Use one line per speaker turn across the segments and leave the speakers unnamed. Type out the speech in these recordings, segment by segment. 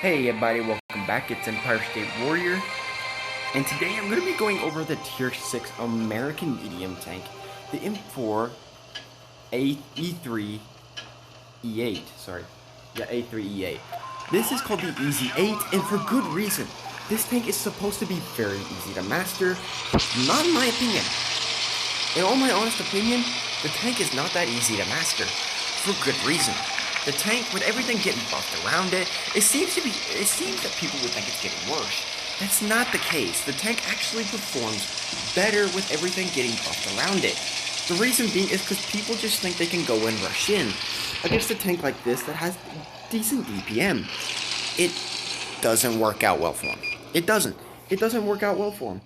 Hey everybody, welcome back. It's Empire State Warrior, and today I'm going to be going over the Tier 6 American medium tank, the M4A3E8. A3E8. This is called the Easy 8, and for good reason. This tank is supposed to be very easy to master, not in my opinion. In all my honest opinion, the tank is not that easy to master, for good reason. The tank, with everything getting buffed around it, it seems that people would think it's getting worse. That's not the case. The tank actually performs better with everything getting buffed around it. The reason being is because people just think they can go and rush in against a tank like this that has decent DPM. It doesn't work out well for him. It doesn't work out well for him.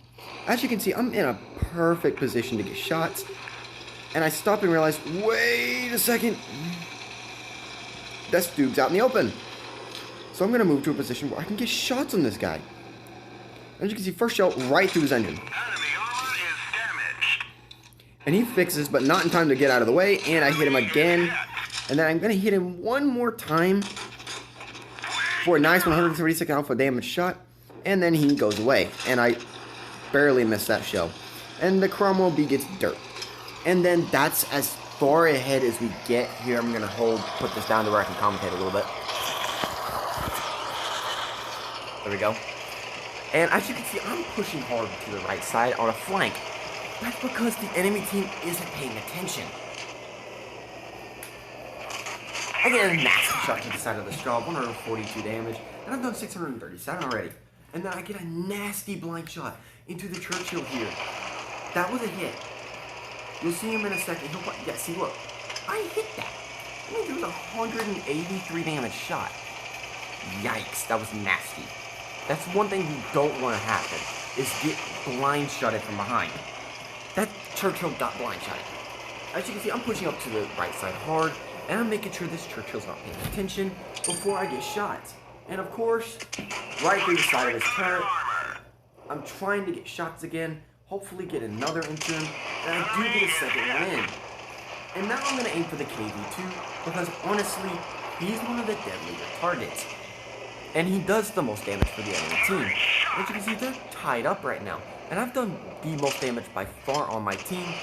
As you can see, I'm in a perfect position to get shots, and I stop and realize, wait a second. This dude's out in the open. So I'm going to move to a position where I can get shots on this guy. As you can see, first shell right through his engine.
Enemy armor is damaged.
And he fixes, but not in time to get out of the way. And I hit him again. And then I'm going to hit him one more time for a nice 136 alpha damage shot. And then he goes away. And I barely missed that shell. And the Cromwell B gets dirt. And then that's as far ahead as we get here. I'm going to put this down to where I can commentate a little bit. There we go. And as you can see, I'm pushing hard to the right side on a flank. That's because the enemy team isn't paying attention. I get a nasty shot to the side of the straw, 142 damage, and I've done 637 already. And then I get a nasty blind shot into the Churchill here. That was a hit. You'll see him in a second. Yeah, see, look. I hit that. I mean, there was a 183 damage shot. Yikes, that was nasty. That's one thing you don't want to happen, is get blind shotted from behind. That Churchill got blind shotted. As you can see, I'm pushing up to the right side hard, and I'm making sure this Churchill's not paying attention before I get shots. And of course, right through the side of his turret, I'm trying to get shots again, hopefully get another into him, and I do get a second one in. And now I'm going to aim for the KV2, because honestly, he's one of the deadlier targets. And he does the most damage for the enemy team. As you can see, they're tied up right now. And I've done the most damage by far on my team,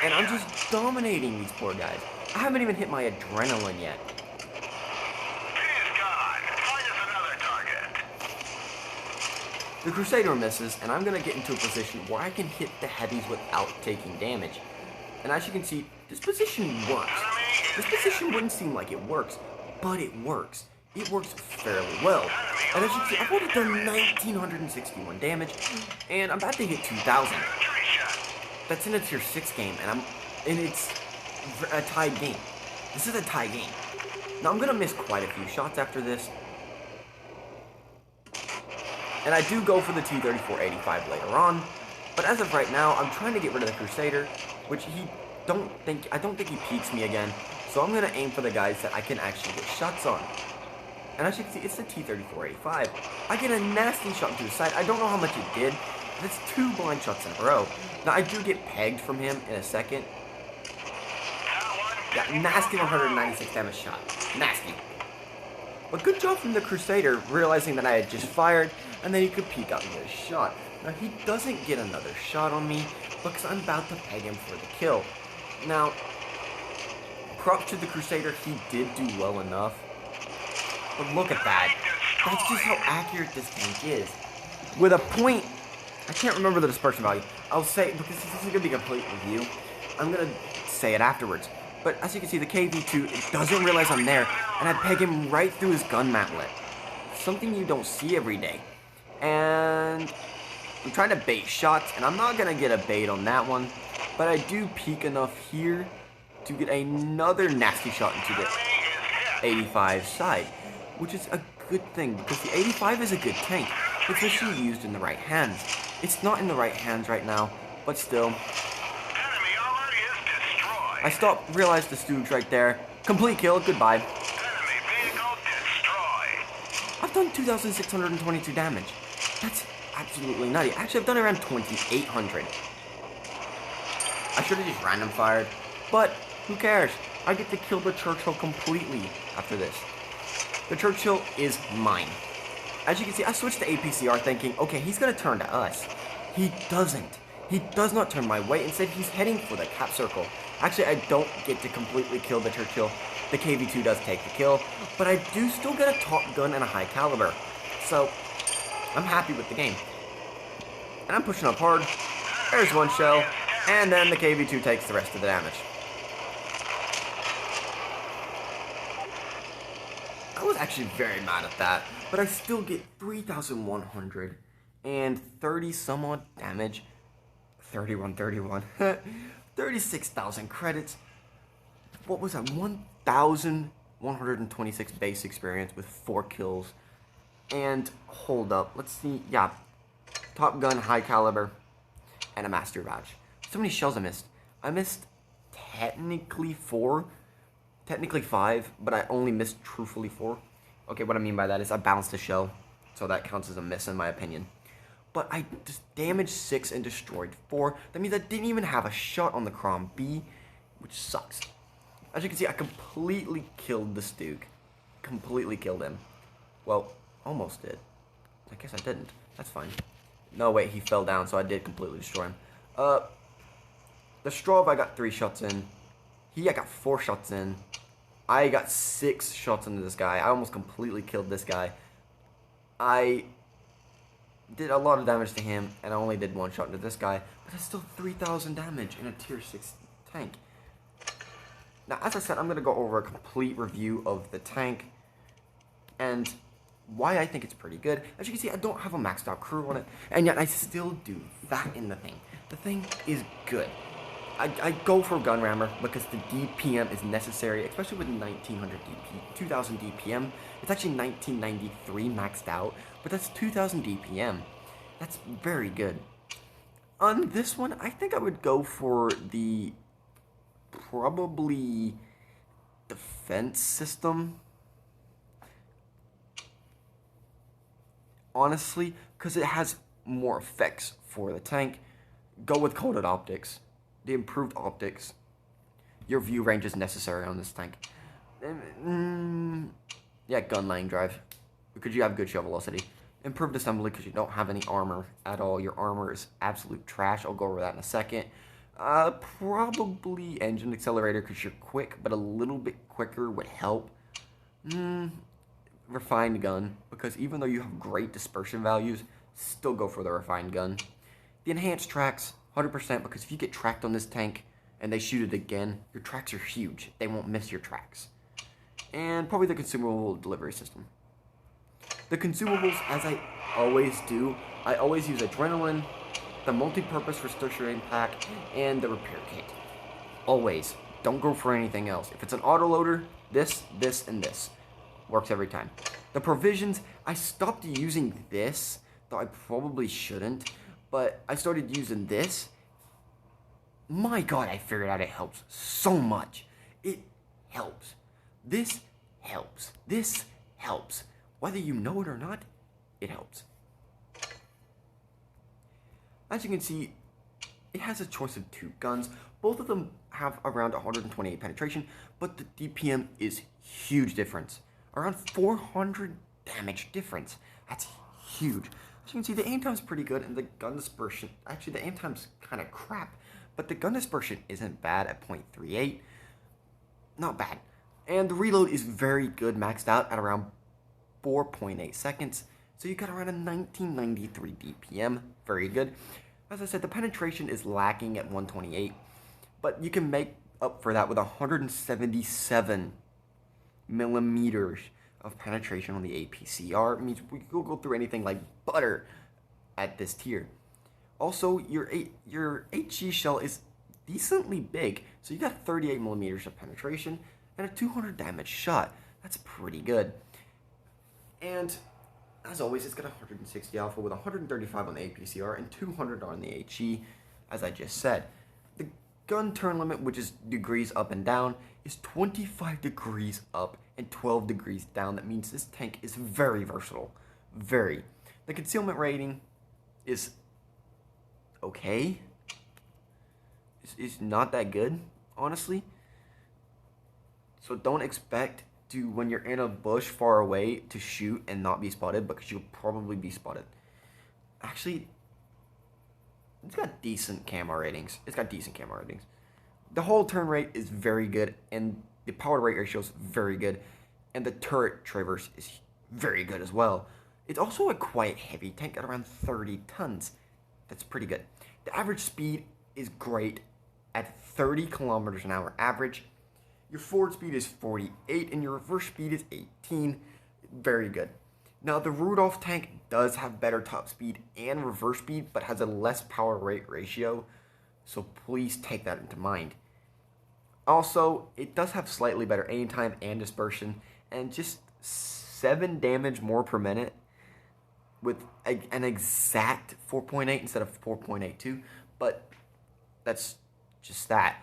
and I'm just dominating these poor guys. I haven't even hit my adrenaline yet. The Crusader misses, and I'm going to get into a position where I can hit the heavies without taking damage. And as you can see, this position works. This position wouldn't seem like it works, but it works. It works fairly well. And as you can see, I've already done 1,961 damage, and I'm about to hit 2,000. That's in a tier 6 game, and it's a tied game. This is a tie game. Now I'm going to miss quite a few shots after this. And I do go for the T-34-85 later on, but as of right now, I'm trying to get rid of the Crusader, which I don't think he peeks me again, so I'm going to aim for the guys that I can actually get shots on. And as you can see, it's the T-34-85. I get a nasty shot to the side. I don't know how much it did, but it's 2 blind shots in a row. Now, I do get pegged from him in a second. Got nasty 196 damage shot. Nasty. But good job from the Crusader, realizing that I had just fired, and then he could peek out and get a shot. Now, he doesn't get another shot on me, because I'm about to peg him for the kill. Now, props to the Crusader, he did do well enough. But look at that. That's just how accurate this tank is. With a point, I can't remember the dispersion value. I'll say, because this is going to be a complete review, I'm going to say it afterwards. But as you can see, the KV2, it doesn't realize I'm there, and I peg him right through his gun mantlet. Something you don't see every day. And I'm trying to bait shots, and I'm not going to get a bait on that one, but I do peek enough here to get another nasty shot into the 85 side, which is a good thing, because the 85 is a good tank, especially used in the right hands. It's not in the right hands right now, but still. I stopped, realized the stooge right there. Complete kill, goodbye. I've done 2,622 damage. That's absolutely nutty. Actually, I've done around 2,800. I should have just random fired, but who cares? I get to kill the Churchill completely after this. The Churchill is mine. As you can see, I switched to APCR thinking, okay, he's going to turn to us. He doesn't. He does not turn my way. Instead, he's heading for the cap circle. Actually, I don't get to completely kill the Churchill. The KV-2 does take the kill, but I do still get a top gun and a high caliber. So, I'm happy with the game. And I'm pushing up hard. There's one shell, and then the KV-2 takes the rest of the damage. I was actually very mad at that, but I still get 3,130 some odd damage. 31. 36,000 credits. What was that? 1,126 base experience with 4 kills. And hold up, let's see. Yeah, top gun, high caliber, and a master badge. So many shells I missed. I missed technically 4. Technically 5, but I only missed truthfully 4. Okay, what I mean by that is I bounced a shell, so that counts as a miss in my opinion. But I just damaged 6 and destroyed 4. That means I didn't even have a shot on the Crom B, which sucks. As you can see, I completely killed the Stug. Completely killed him. Well, almost did. I guess I didn't. That's fine. No, wait, he fell down, so I did completely destroy him. The Straub, I got 3 shots in. I got 4 shots in. I got 6 shots into this guy. I almost completely killed this guy. I did a lot of damage to him, and I only did 1 shot into this guy, but that's still 3,000 damage in a tier 6 tank. Now, as I said, I'm going to go over a complete review of the tank, and why I think it's pretty good. As you can see, I don't have a maxed out crew on it, and yet I still do that in the thing. The thing is good. I go for gun rammer because the DPM is necessary, especially with 1900 DP, 2000 DPM. It's actually 1993 maxed out, but that's 2000 DPM. That's very good. On this one, I think I would go for the probably defense system. Honestly, because it has more effects for the tank. Go with coated optics. The improved optics. Your view range is necessary on this tank. Yeah, gun lane drive, because you have good shell velocity. Improved assembly, because you don't have any armor at all. Your armor is absolute trash. I'll go over that in a second. Probably engine accelerator, because you're quick, but a little bit quicker would help. Refined gun, because even though you have great dispersion values, still go for the refined gun. The enhanced tracks, 100%, because if you get tracked on this tank and they shoot it again, your tracks are huge. They won't miss your tracks. And probably the consumable delivery system. The consumables, as I always do, I always use adrenaline, the multi-purpose restoration pack, and the repair kit. Always. Don't go for anything else. If it's an autoloader, this, and this. Works every time. The provisions, I stopped using this, though I probably shouldn't, but I started using this. My God, I figured out it helps so much. It helps. This helps. This helps. Whether you know it or not, it helps. As you can see, it has a choice of 2 guns. Both of them have around 128 penetration, but the DPM is huge difference. Around 400 damage difference. That's huge. As you can see, the aim time's pretty good, and the gun dispersion, actually the aim time's kind of crap, but the gun dispersion isn't bad at 0.38. Not bad. And the reload is very good, maxed out at around 4.8 seconds. So you got around a 1993 DPM. Very good. As I said, the penetration is lacking at 128, but you can make up for that with 177 millimeters of penetration on the APCR. It means we could go through anything like butter at this tier. Also, your HG shell is decently big, so you got 38 millimeters of penetration and a 200 damage shot. That's pretty good. And as always, it's got 160 alpha with 135 on the APCR and 200 on the HE, as I just said. The gun turn limit, which is degrees up and down, is 25 degrees up and 12 degrees down. That means this tank is very versatile. Very. The concealment rating is okay. It's not that good, honestly. So don't expect to, when you're in a bush far away, to shoot and not be spotted, because you'll probably be spotted. Actually, it's got decent camo ratings. The whole turn rate is very good, and the power to weight ratio is very good, and the turret traverse is very good as well. It's also a quite heavy tank at around 30 tons. That's pretty good. The average speed is great at 30 kilometers an hour average. Your forward speed is 48 and your reverse speed is 18. Very good. Now, the Rudolph tank does have better top speed and reverse speed, but has a less power rate ratio, so please take that into mind. Also, it does have slightly better aim time and dispersion, and just 7 damage more per minute with an exact 4.8 instead of 4.82, but that's just that.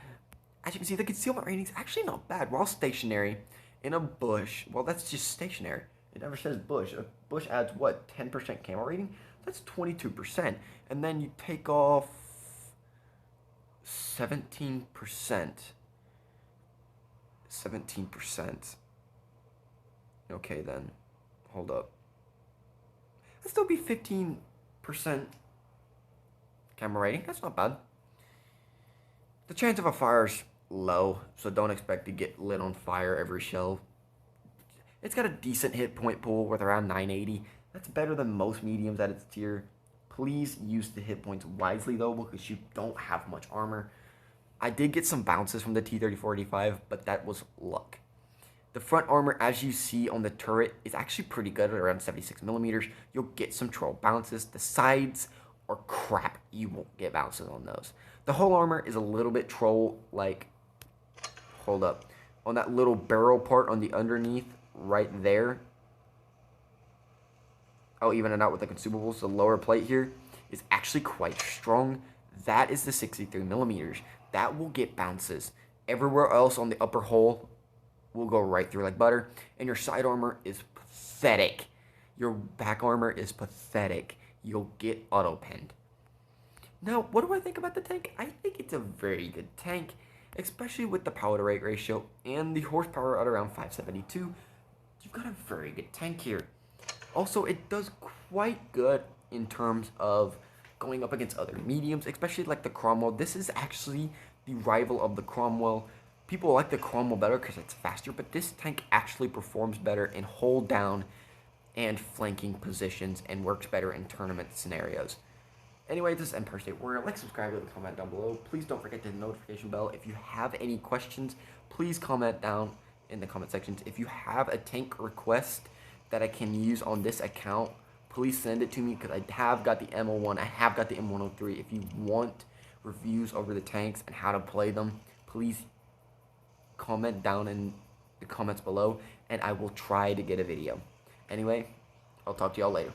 As you can see, the concealment rating is actually not bad. While stationary in a bush, well, that's just stationary. It never says bush. A bush adds what, 10% camo rating? That's 22%. And then you take off 17%. 17%. Okay, then. Hold up. That'd still be 15% camo rating. That's not bad. The chance of a fire's low, so don't expect to get lit on fire every shell. It's got a decent hit point pool with around 980. That's better than most mediums at its tier. Please use the hit points wisely though, because you don't have much armor. I did get some bounces from the T-34-85, but that was luck. The front armor, as you see on the turret, is actually pretty good at around 76 millimeters. You'll get some troll bounces. The sides are crap. You won't get bounces on those. The whole armor is a little bit troll-like. Hold up. On that little barrel part on the underneath, right there. I'll even it out with the consumables. The lower plate here is actually quite strong. That is the 63 millimeters. That will get bounces. Everywhere else on the upper hull will go right through like butter. And your side armor is pathetic. Your back armor is pathetic. You'll get auto-pinned. Now, what do I think about the tank? I think it's a very good tank, especially with the power to rate ratio and the horsepower at around 572. You've got a very good tank here. Also, it does quite good in terms of going up against other mediums, especially like the Cromwell. This is actually the rival of the Cromwell. People like the Cromwell better because it's faster, but this tank actually performs better in hold down and flanking positions and works better in tournament scenarios. Anyway, this is Empire State Warrior. Like, subscribe, leave a comment down below. Please don't forget to hit the notification bell. If you have any questions, please comment down in the comment sections. If you have a tank request that I can use on this account, please send it to me, because I have got the M01, I have got the M103. If you want reviews over the tanks and how to play them, please comment down in the comments below, and I will try to get a video. Anyway, I'll talk to y'all later.